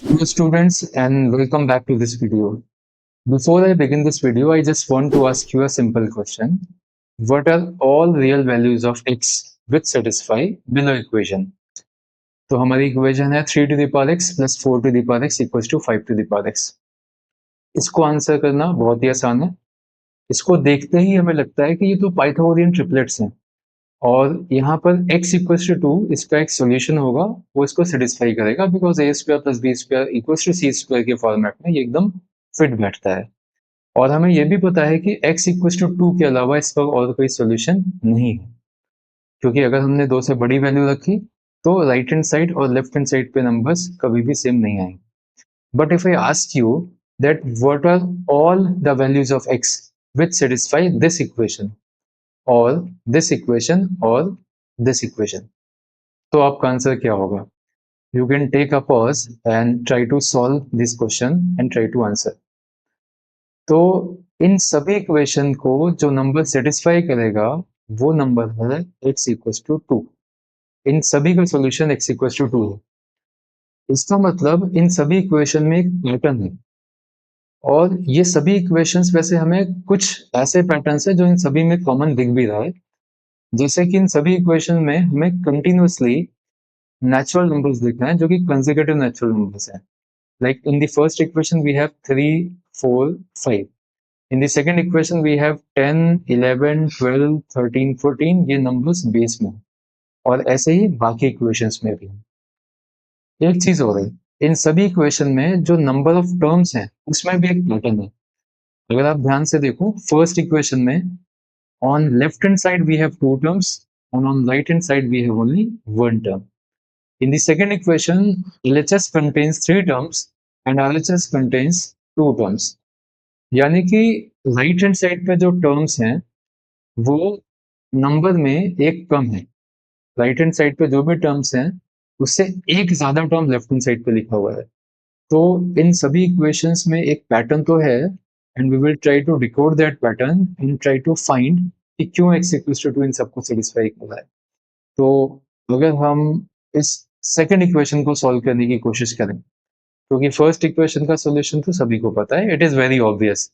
Hello students and welcome back to this video. Before I begin this video, I just want to ask you a simple question. What are all real values of x which satisfy below equation? तो हमारी equation है 3 to the power x plus 4 to the power x equals to 5 to the power x. इसको answer करना बहुत ही आसान है. इसको देखते ही हमें लगता है कि ये तो पाइथागोरियन ट्रिपलेट्स हैं और यहाँ पर x इक्वल्स टू 2 इसका एक सॉल्यूशन होगा, वो इसको सेटिस्फाई करेगा because A square plus B square equals to C square के फॉर्मेट में ये एकदम फिट बैठता है. और हमें यह भी पता है कि x इक्वल्स टू 2 के अलावा इसका और कोई सॉल्यूशन नहीं है, क्योंकि अगर हमने 2 से बड़ी वैल्यू रखी तो राइट हैंड साइड और लेफ्ट हैंड साइड पे नंबर्स कभी भी सेम नहीं आएंगे. But if I ask you that what are all the values of x which satisfy this equation or this equation or this equation, तो आपका answer क्या होगा? You can take a pause and try to solve this question and try to answer. तो इन सभी equation को जो number satisfy करेगा वो नंबर है x इक्वल्स टू 2. इन सभी का सॉल्यूशन x इक्वल्स टू 2 है. इसका मतलब इन सभी इक्वेशन में एक पैटर्न है और ये सभी इक्वेशंस वैसे हमें कुछ ऐसे पैटर्न्स है जो इन सभी में कॉमन दिख भी रहा है, जैसे कि इन सभी इक्वेशन में हमें कंटिन्यूअसली नेचुरल नंबर्स दिख रहे हैं जो कि कंसेक्यूटिव नेचुरल नंबर्स हैं. Like in the first equation we have 3, 4, 5. In the second equation we have 10, 11, 12, 13, 14. ये numbers base में और ऐसे ही बाकी equations में भी. एक चीज हो रही, इन सभी equation में जो number of terms हैं उसमें भी एक pattern है. अगर आप ध्यान से देखो first equation में on left hand side we have 2 terms and on right hand side we have only 1 term. In the second equation, LHS contains 3 terms and RHS contains 2 terms. यानी कि राइट हैंड साइड पे जो terms हैं वो number में एक कम है. Right hand side पे जो भी टर्म्स हैं उससे एक ज्यादा टर्म लेफ्ट हैंड साइड पे लिखा हुआ है. तो इन सभी इक्वेशंस में एक पैटर्न तो है and we will try to decode that pattern and try to find कि क्यों x इक्वल्स टू 2 इन सबको सेटिस्फाई कर रहा है. तो अगर हम इस सेकंड इक्वेशन को सॉल्व करने की कोशिश करें, क्योंकि फर्स्ट इक्वेशन का सॉल्यूशन तो सभी को पता है, इट इज वेरी ऑब्वियस.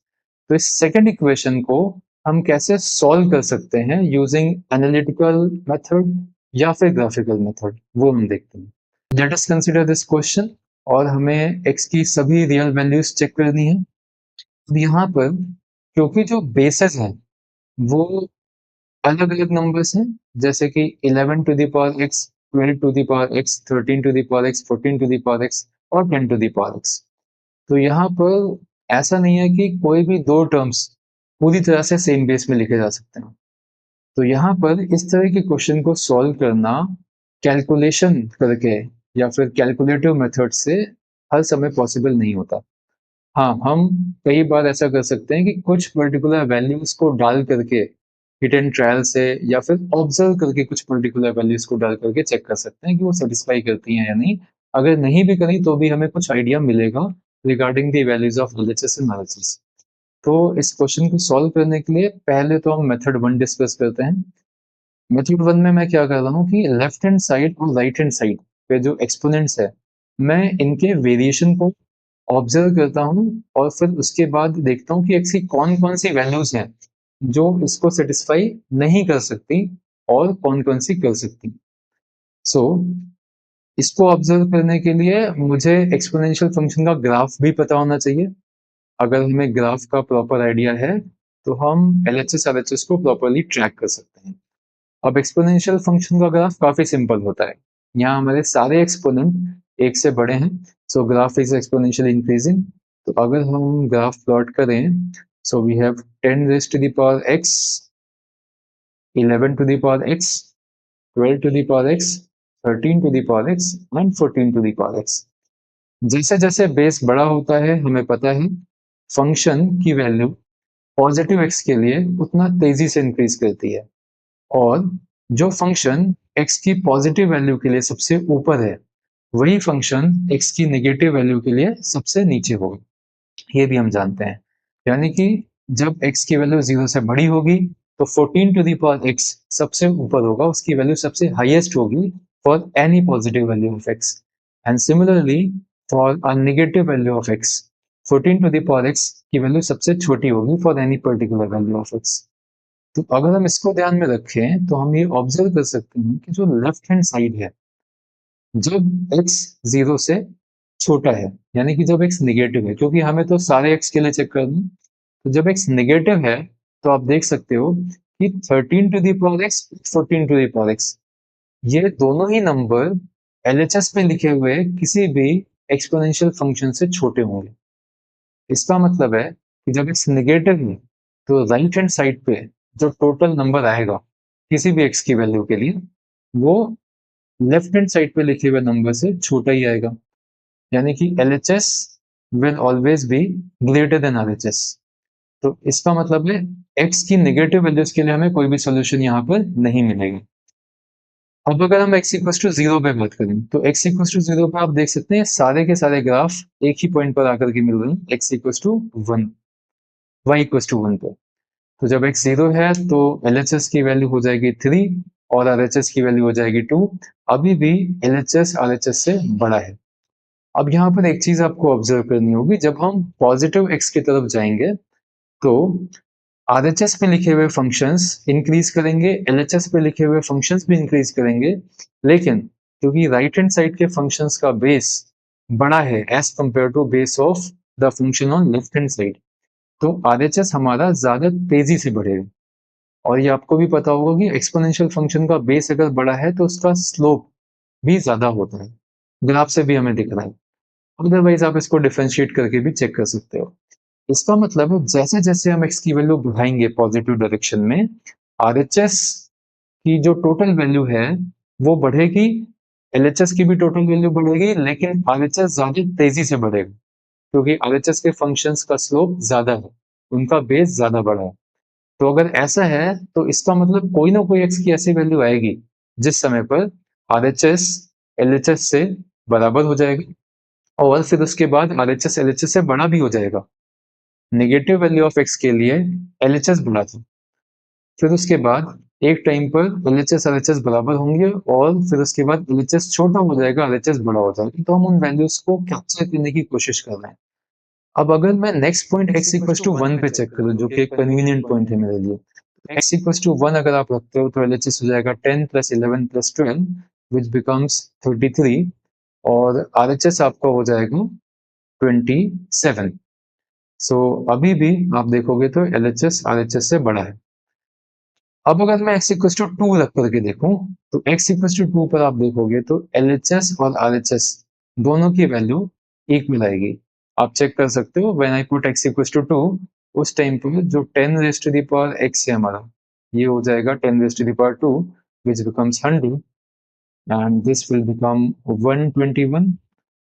तो इस सेकंड इक्वेशन को हम कैसे सॉल्व कर सकते हैं यूजिंग एनालिटिकल मेथड या फिर ग्राफिकल मेथड, वो हम देखते हैं. Let us consider this question और हमें x की सभी रियल वैल्यूज चेक करनी है. अब यहाँ पर क्योंकि जो बेसिस है वो अलग अलग नंबर्स हैं, जैसे कि 11 to the power x, 12 to the power x, 13 to the power x, 14 to the power x और 10 टू द पावर x. तो यहाँ पर ऐसा नहीं है कि कोई भी दो टर्म्स पूरी तरह से सेम बेस में लिखे जा सकते हैं. तो यहाँ पर इस तरह के क्वेश्चन को सॉल्व करना कैलकुलेशन करके या फिर कैलकुलेटिव मेथड से हर समय पॉसिबल नहीं होता. हाँ, हम कई बार ऐसा कर सकते हैं कि कुछ पर्टिकुलर वैल्यूज को डाल करके हिट एंड ट्रायल से या फिर ऑब्जर्व करके कुछ पर्टिकुलर वैल्यूज को डाल करके चेक कर सकते हैं कि वो सेटिस्फाई करती हैं या नहीं. अगर नहीं भी करी तो भी हमें कुछ आइडिया मिलेगा regarding the values of LHS and RHS. तो इस क्वेश्चन को सॉल्व करने के लिए पहले तो हम मेथड 1 डिस्कस करते हैं. मेथड 1 में मैं क्या कर रहा हूँ कि लेफ्ट हैंड साइड और राइट हैंड साइड पे जो एक्सपोनेंट्स है मैं इनके वेरिएशन को ऑब्जर्व करता हूँ और फिर उसके बाद देखता हूँ कि ऐसी कौन कौन सी वैल्यूज हैं जो इसको सेटिस्फाई नहीं कर सकती और कौन कौन सी कर सकती. सो इसको ऑब्जर्व करने के लिए मुझे एक्सपोनेंशियल फंक्शन का ग्राफ भी पता होना चाहिए. अगर हमें ग्राफ का प्रॉपर आइडिया है तो हम एलएचएस आरएचएस को प्रॉपरली ट्रैक कर सकते हैं. अब एक्सपोनेंशियल फंक्शन का ग्राफ काफी सिंपल होता है. यहाँ हमारे सारे एक्सपोनेंट एक से बड़े हैं, so graph is exponential increasing. तो अगर हम ग्राफ प्लॉट करें, so we have 10 raise to the power x, 11 to the power x, 12 to the power x, 13 to the power x and 14 to the power x. जैसे जैसे base बड़ा होता है हमें पता है फंक्शन की वैल्यू पॉजिटिव x के लिए उतना तेजी से इंक्रीज करती है और जो फंक्शन x की पॉजिटिव वैल्यू के लिए सबसे ऊपर है वही फंक्शन x की नेगेटिव वैल्यू के लिए सबसे नीचे होगा. ये भी हम जानते हैं. यानी कि जब x की वैल्यू 0 से बड़ी होगी तो 14 टू द पावर x सबसे ऊपर होगा, उसकी वैल्यू सबसे हाईएस्ट होगी for any positive value of x. And similarly for a negative value of x 14 to the power x की वैल्यू सबसे छोटी होगी for any particular value of x। तो अगर हम इसको ध्यान में रखें तो हम ये ऑब्जर्व कर सकते हैं कि जो लेफ्ट हैंड साइड है, जब x 0 से छोटा है, यानी कि जब x नेगेटिव है, क्योंकि हमें तो सारे x के लिए चेक करना है, तो जब x नेगेटिव है तो आप देख सकते हो कि 13 to the power x 14 to the power x, ये दोनों ही नंबर LHS में लिखे हुए किसी भी एक्सपोनेंशियल फंक्शन से छोटे होंगे। इसका मतलब है कि जब x नेगेटिव है तो राइट हैंड साइड पे जो टोटल नंबर आएगा किसी भी x की वैल्यू के लिए, वो लेफ्ट हैंड साइड पे लिखे हुए नंबर से छोटा ही आएगा, यानी कि LHS will always be greater than RHS। तो इसका मतलब है x की नेगेटिव वैल्यूज के लिए हमें कोई भी सोल्यूशन यहाँ पर नहीं मिलेगा। अब अगर हम x इक्वल टू 0 पे बात करें तो x इक्वल टू 0 पे आप देख सकते हैं सारे के सारे ग्राफ एक ही पॉइंट पर आकर के मिल रहे हैं, x equal to 1, y equal to 1 पे। तो जब x 0 है तो LHS की वैल्यू हो जाएगी 3 और RHS की वैल्यू हो जाएगी 2। अभी भी LHS RHS से बड़ा है। अब यहाँ पर एक चीज आपको ऑब्जर्व करनी होगी, जब हम पॉजिटिव x की तरफ जाएंगे तो RHS पे लिखे हुए फंक्शंस इंक्रीज करेंगे, LHS पे लिखे हुए फंक्शंस भी इंक्रीज करेंगे, लेकिन क्योंकि राइट हैंड साइड के फंक्शंस का बेस बड़ा है as compare to base of the function on left hand side, तो RHS हमारा ज्यादा तेजी से बढ़ेगा। और ये आपको भी पता होगा कि एक्सपोनेंशियल फंक्शन का बेस अगर बड़ा है तो उसका स्लोप भी ज्यादा होता है, ग्राफ से भी हमें दिख रहा है। अदरवाइज आप इसको डिफरेंशिएट करके भी चेक कर सकते हो। इसका मतलब है जैसे जैसे हम x की वैल्यू बढ़ाएंगे पॉजिटिव डायरेक्शन में, RHS की जो टोटल वैल्यू है वो बढ़ेगी, LHS की भी टोटल वैल्यू बढ़ेगी, लेकिन RHS ज्यादा तेजी से बढ़ेगा क्योंकि RHS के फंक्शंस का स्लोप ज्यादा है, उनका बेस ज्यादा बड़ा है। तो अगर ऐसा है तो इसका मतलब कोई ना कोई x की ऐसी वैल्यू आएगी जिस समय पर RHS LHS से बराबर हो जाएगा और फिर उसके बाद RHS LHS से बड़ा भी हो जाएगा। नेगेटिव वैल्यू ऑफ x के लिए LHS बड़ा था, फिर उसके बाद एक टाइम पर LHS RHS बराबर होंगे और फिर उसके बाद LHS छोटा हो जाएगा, RHS बड़ा हो जाएगा। तो हम उन वैल्यूज को कैप्चर करने की कोशिश कर रहे हैं। अब अगर मैं next point x equal to 1 पे चेक करूं, जो कि एक कन्वीनियंट पॉइंट है मेरे लिए, x इक्वल टू 1 अगर आप रखते हो तो LHS हो जाएगा 10 प्लस 11 प्लस 12 विच बिकम्स 33 और RHS आपका हो जाएगा 27। सो अभी भी आप देखोगे तो LHS RHS से बड़ा है। अब अगर मैं x इक्वल टू 2 रख करके देखूं तो x इक्वल टू 2 पर आप देखोगे तो LHS और RHS दोनों की वैल्यू इक्वल आएगी। आप चेक कर सकते हो when I put x equal to 2, उस टाइम पर जो 10 raise to the power x है हमारा, ये हो जाएगा 10 raise to the power 2 which becomes 100 and this will become 121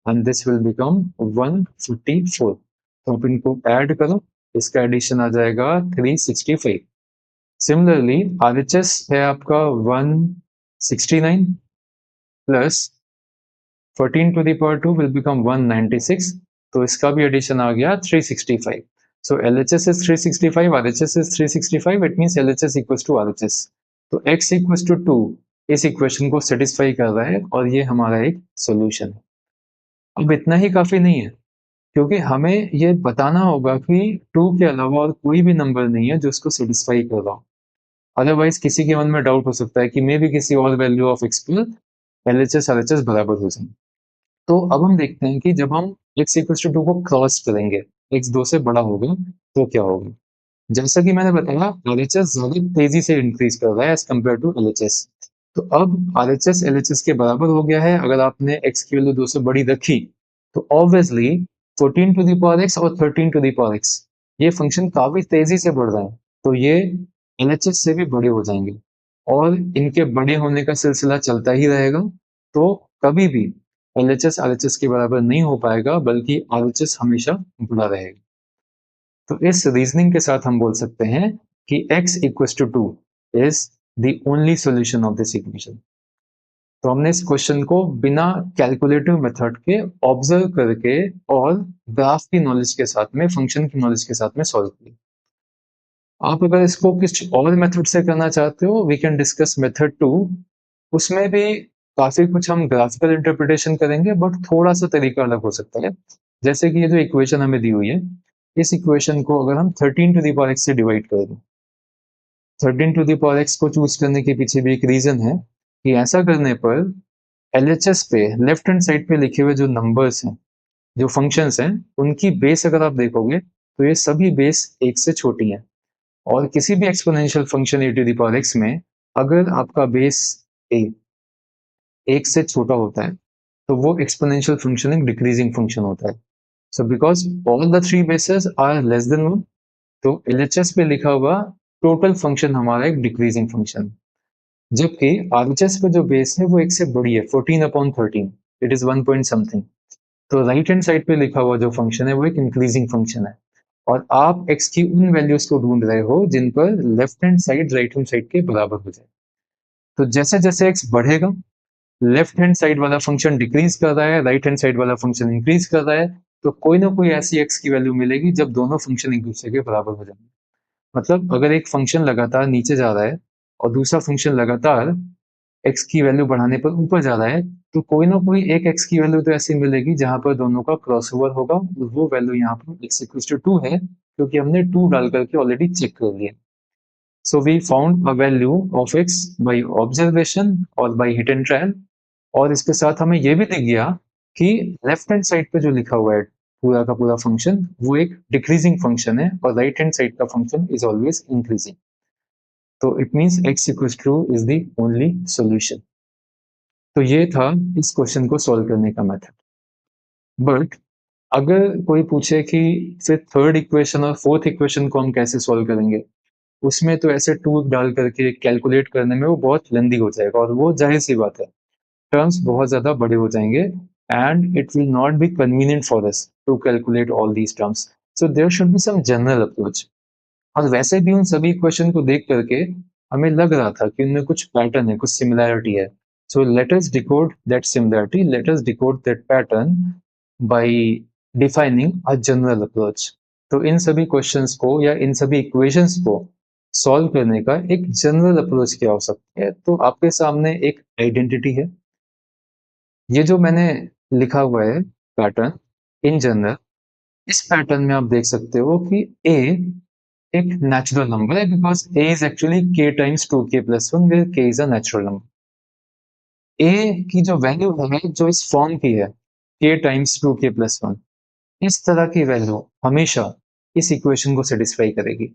and this will become 154। तो आप इनको ऐड करो, इसका एडिशन आ जाएगा 365। सिमिलरली RHS है आपका 169 plus 14 to the power 2 will become 196, तो इसका भी एडिशन आ गया 365। सो LHS is 365, RHS is 365, it means LHS equals to RHS। तो x equals to 2 इस इक्वेशन को सेटिस्फाई कर रहा है और ये हमारा एक सॉल्यूशन है। अब इतना ही काफी नहीं है, क्योंकि हमें ये बताना होगा कि 2 के अलावा और कोई भी नंबर नहीं है जो इसको सेटिस्फाई कर रहा हो। अदरवाइज किसी के मन में डाउट हो सकता है कि मे भी किसी और वैल्यू ऑफ x पर LHS RHS बराबर हो जाए। तो अब हम देखते हैं कि जब हम x इक्वल टू 2 को क्रॉस करेंगे, x 2 से बड़ा होगा तो क्या होगा। जैसा कि मैंने बताया RHS ज्यादा तेजी से इंक्रीज कर रहा है एज कम्पेयर टू LHS। तो अब RHS LHS के बराबर हो गया है। अगर आपने x की वैल्यू 2 से बड़ी रखी तो obviously 14 to the power x और 13 टू द पावर x, ये फंक्शन काफी तेजी से बढ़ रहा है, तो ये LHS से भी बड़े हो जाएंगे और इनके बड़े होने का सिलसिला चलता ही रहेगा। तो कभी भी LHS RHS के बराबर नहीं हो पाएगा, बल्कि RHS हमेशा बड़ा रहेगा। तो इस रीजनिंग के साथ हम बोल सकते हैं कि x equal to 2 is the only solution of this equation. तो हमने इस क्वेश्चन को बिना कैलकुलेटिव मेथड के ऑब्जर्व करके और ग्राफ की नॉलेज के साथ में, फंक्शन की नॉलेज के साथ में सॉल्व किया। आप अगर इसको कुछ और मेथड से करना चाहते हो वी कैन डिस्कस मेथड 2, उसमें भी काफी कुछ हम ग्राफिकल इंटरप्रिटेशन करेंगे, बट थोड़ा सा तरीका अलग हो सकता है। जैसे कि ये जो इक्वेशन हमें दी हुई है, इस इक्वेशन को अगर हम 13 टू द पावर x से डिवाइड कर दें, 13 टू द पावर x को चूज करने के पीछे भी एक रीजन है कि ऐसा करने पर LHS पे लेफ्ट हैंड साइड पे लिखे हुए जो नंबर्स हैं, जो फंक्शंस हैं, उनकी बेस अगर आप देखोगे तो ये सभी बेस एक से छोटी हैं। और किसी भी exponential function A to the power x में अगर आपका बेस ए एक से छोटा होता है तो वो एक्सपोनेंशियल फंक्शन एक डिक्रीजिंग फंक्शन होता है। So because all the three bases are less than one, तो LHS पे लिखा हुआ टोटल फंक्शन हमारा एक डिक्रीजिंग फंक्शन, जबकि RHS पे जो बेस है वो एक से बड़ी है, 14/13, इट इज 1 पॉइंट समथिंग। तो राइट हैंड साइड पे लिखा हुआ जो फंक्शन है वो एक इंक्रीजिंग फंक्शन है, और आप x की उन वैल्यूज को ढूंढ रहे हो जिन पर left hand side right hand side के बराबर हो जाए। तो जैसे जैसे x बढ़ेगा, लेफ्ट हैंड साइड वाला फंक्शन डिक्रीज कर रहा है, राइट हैंड साइड वाला फंक्शन इंक्रीज कर रहा है, तो कोई ना कोई ऐसी x की वैल्यू मिलेगी जब दोनों फंक्शन एक दूसरे के बराबर हो जाएंगे। मतलब अगर एक फंक्शन लगातार नीचे जा रहा है और दूसरा फंक्शन लगातार x की वैल्यू बढ़ाने पर ऊपर जा रहा है, तो कोई ना कोई एक x की वैल्यू तो ऐसी मिलेगी जहां पर दोनों का क्रॉसओवर होगा, और वो वैल्यू यहाँ पर x इक्वल्स टू 2 है, क्योंकि हमने 2 डाल करके ऑलरेडी चेक कर लिया। So we found a value of x by observation और बाय हिट एंड ट्रायल, और इसके साथ हमें यह भी दिख गया कि लेफ्ट हैंड साइड पे जो लिखा हुआ है पूरा का पूरा फंक्शन वो एक डिक्रीजिंग फंक्शन है, और राइट हैंड साइड का फंक्शन इज ऑलवेज इंक्रीजिंग। तो it means x equals two is the only solution. तो ये था इस क्वेश्चन को सॉल्व करने का मेथड। बट अगर कोई पूछे कि फिर थर्ड इक्वेशन और फोर्थ इक्वेशन को हम कैसे सॉल्व करेंगे, उसमें तो ऐसे टू डाल करके कैलकुलेट करने में वो बहुत लेंदी हो जाएगा, और वो जाहिर सी बात है, टर्म्स बहुत ज्यादा बड़े हो जाएंगे, and it will not be convenient for us to calculate all these terms. So there should be some general approach. और वैसे भी उन सभी क्वेश्चन को देख करके हमें लग रहा था कि उनमें कुछ पैटर्न है, कुछ सिमिलैरिटी है। So let us decode that similarity, let us decode that pattern bye defining a general approach. तो इन सभी क्वेश्चंस को या इन सभी इक्वेशंस को सॉल्व करने का एक जनरल अप्रोच क्या हो सकता है? तो आपके सामने एक आइडेंटिटी है, ये जो मैंने लिखा हुआ है पैटर्न इन जनरल, इस पैटर्न में आप देख सकते हो कि a एक नेचुरल नंबर है, because a is actually k times 2k plus 1, where k is a natural number. a की जो वैल्यू है जो इस फॉर्म की है, k टाइम्स 2k प्लस 1, इस तरह की वैल्यू हमेशा इस इक्वेशन को सेटिस्फाई करेगी।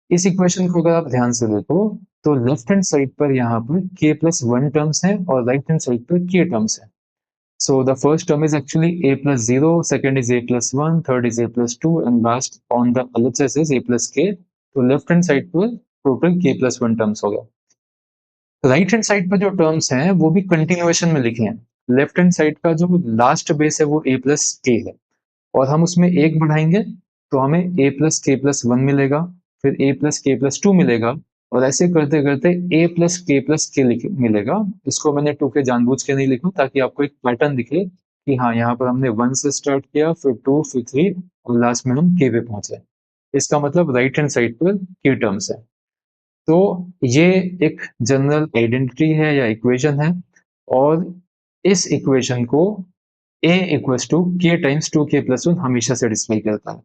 इस इक्वेशन को अगर आप ध्यान से देखो तो लेफ्ट हैंड साइड पर यहाँ पर k प्लस 1 टर्म्स है और राइट हैंड साइड पर k टर्म्स है। So the first term is actually a plus 0, second is a plus 1, third is a plus 2, and last on the LHS is a plus k. तो left hand side पर total k plus 1 terms हो गया। Right hand side पर जो terms हैं वो भी continuation में लिखे हैं। लेफ्ट हैंड साइड का जो लास्ट बेस है वो a प्लस k है, और हम उसमें एक बढ़ाएंगे तो हमें a प्लस k प्लस 1 मिलेगा, फिर a प्लस k प्लस 2 मिलेगा, और ऐसे करते करते a plus k plus k मिलेगा। इसको मैंने 2k जानबूझ के नहीं लिखा ताकि आपको एक पैटर्न दिखे कि हाँ, यहाँ पर हमने 1 से स्टार्ट किया, फिर 2, फिर 3, और लास्ट में हम k पे पहुंचे। इसका मतलब राइट हैंड साइड पर k टर्म्स है। तो ये एक जनरल आइडेंटिटी है या इक्वेशन है, और इस इक्वेशन को a equals to k times 2k plus 1 हमेशा सेटिस्फाई करता है।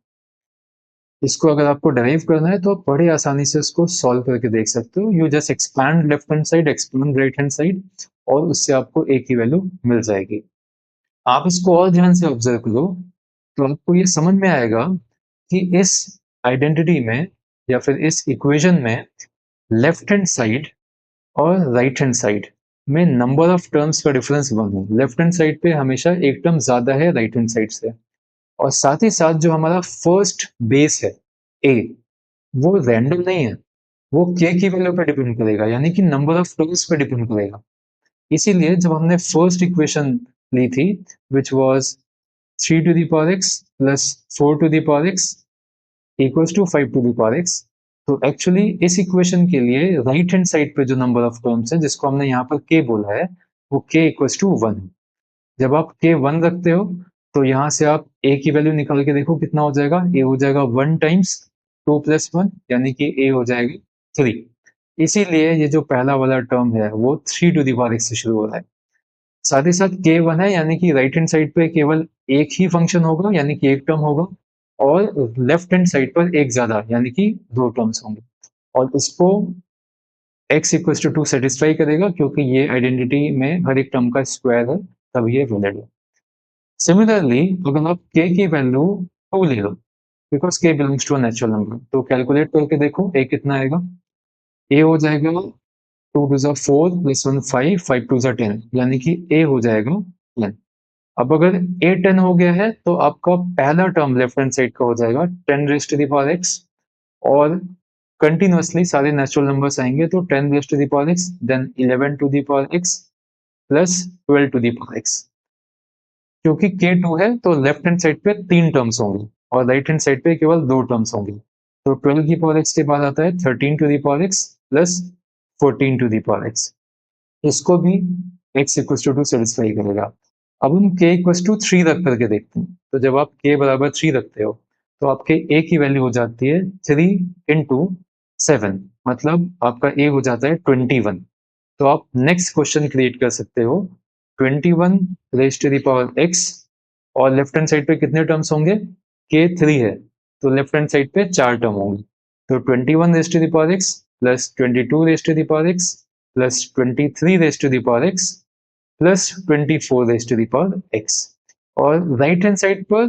इसको अगर आपको डेराइव करना है तो आप बड़े आसानी से इसको सॉल्व करके देख सकते हो। You just expand left hand side, expand right hand side, और उससे आपको a की वैल्यू मिल जाएगी। आप इसको और ध्यान से ऑब्जर्व करो तो आपको ये समझ में आएगा कि इस आइडेंटिटी में या फिर इस इक्वेशन में लेफ्ट हैंड साइड और राइट हैंड साइड में नंबर ऑफ टर्म्स का डिफरेंस 1 है। लेफ्ट हैंड साइड पे हमेशा एक टर्म ज्यादा है राइट हैंड साइड से, और साथ ही साथ जो हमारा फर्स्ट बेस है a, वो रैंडम नहीं है, वो k की वैल्यू पे डिपेंड करेगा, यानी कि नंबर ऑफ टर्म्स पे डिपेंड करेगा। इसीलिए जब हमने फर्स्ट इक्वेशन ली थी which was 3 to the power x plus 4 to the power x equals to 5 to the power x, तो एक्चुअली इस इक्वेशन के लिए राइट हैंड साइड पे जो नंबर ऑफ टर्म्स है जिसको हमने यहाँ पर k बोला है, वो k इक्वल्स टू 1 है। जब आप k 1 रखते हो तो यहाँ से आप a की वैल्यू निकाल के देखो कितना हो जाएगा। a हो जाएगा 1 टाइम्स 2 प्लस 1, यानी कि a हो जाएगा 3। इसीलिए ये जो पहला वाला टर्म है वो 3 टू द पावर x से शुरू हो रहा है। साथ ही साथ k1 है, यानी कि राइट हैंड साइड पे केवल एक ही फंक्शन होगा, यानी कि एक टर्म होगा, और लेफ्ट हैंड साइड पर एक ज्यादा, यानी कि दो टर्म्स होंगे, और इसको x इक्वल टू सेटिस्फाई करेगा, क्योंकि ये आइडेंटिटी में हर एक टर्म का स्क्वायर है, तब ये वैलिड है। सिमिलरली अगर आप k की वैल्यू 2 ले लो, because k belongs to a natural number, तो कैलकुलेट करके देखो a कितना आएगा। a हो जाएगा 2 टू 4 प्लस 1 5, 5 टू 10, यानी कि a हो जाएगा 10। अब अगर a 10 हो गया है तो आपका पहला टर्म लेफ्ट हैंड साइड का हो जाएगा 10 raise to the power x, और कंटिन्यूअसली सारे नेचुरल नंबर्स आएंगे, तो 10 raise to the power x, then 11 to the power x plus 12 to the power x। क्योंकि k2 है तो लेफ्ट हैंड साइड पे तीन टर्म्स होंगे और राइट हैंड साइड पे केवल दो टर्म्स होंगे, तो 12 की पावर x के बाद आता है 13 to the power x plus 14 to the power x। इसको भी x इक्वल टू सेटिस्फाई करेगा। अब हम k इक्वल टू 3 रख करके देखते हैं, तो जब आप k बराबर 3 रखते हो तो आपके a की वैल्यू हो जाती है 3 इंटू 7, मतलब आपका a हो जाता है 21। तो आप नेक्स्ट क्वेश्चन क्रिएट कर सकते हो 21 raise to the power x, और लेफ्ट हैंड साइड पे कितने टर्म्स होंगे, k3 है तो लेफ्ट हैंड साइड पे चार टर्म होंगे, तो 21 raise to the power x plus 22 raise to the power x plus 23 raise to the power x plus 24 raise to the power x। और राइट हैंड साइड पर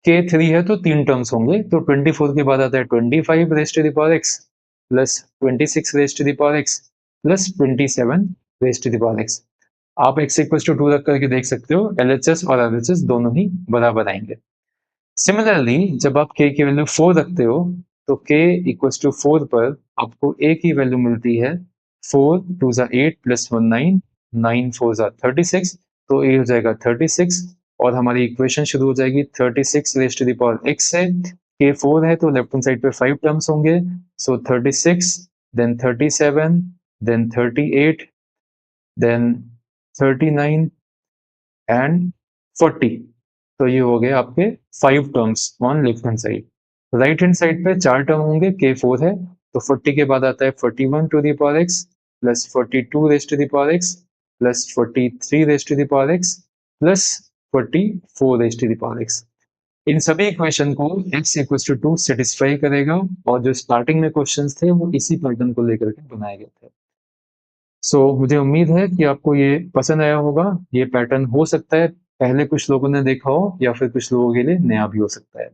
k3 है तो तीन terms होंगे, तो 24 के बाद आता है 25 raise to the power x plus 26 raise to the power x plus 27 raise to the power x। आप x इक्वल टू 2 रख करके देख सकते हो, LHS और RHS दोनों ही बराबर आएंगे। सिमिलरली जब आप k की वैल्यू 4 रखते हो तो k इक्वल टू 4 पर आपको a की वैल्यू मिलती है 4 टू 8 प्लस 1 9, 9 4 36, तो a हो जाएगा 36, और हमारी इक्वेशन शुरू हो जाएगी 36 raise to the power x से। k 4 है तो लेफ्ट हैंड साइड पे 5 टर्म्स होंगे, सो 36, देन 37, देन 38, देन 39 एंड 40। तो ये हो गए आपके 5 terms on left hand side. Right hand side पे चार टर्म होंगे, k4 है तो 40 के बाद आता है 41 to the power x plus 42 raise to the power x plus 43 raise to the power x plus 44 raise to the power x। इन सभी इक्वेशन को x इक्वल टू 2 सेटिस्फाई करेगा, और जो स्टार्टिंग में क्वेश्चंस थे वो इसी पैटर्न को लेकर के बनाए गए थे। सो मुझे उम्मीद है कि आपको ये पसंद आया होगा। ये पैटर्न हो सकता है पहले कुछ लोगों ने देखा हो, या फिर कुछ लोगों के लिए नया भी हो सकता है।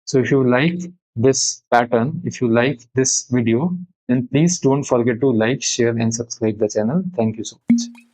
So if you like this pattern, if you like this video, then please don't forget to like, share and subscribe the channel. Thank you so much.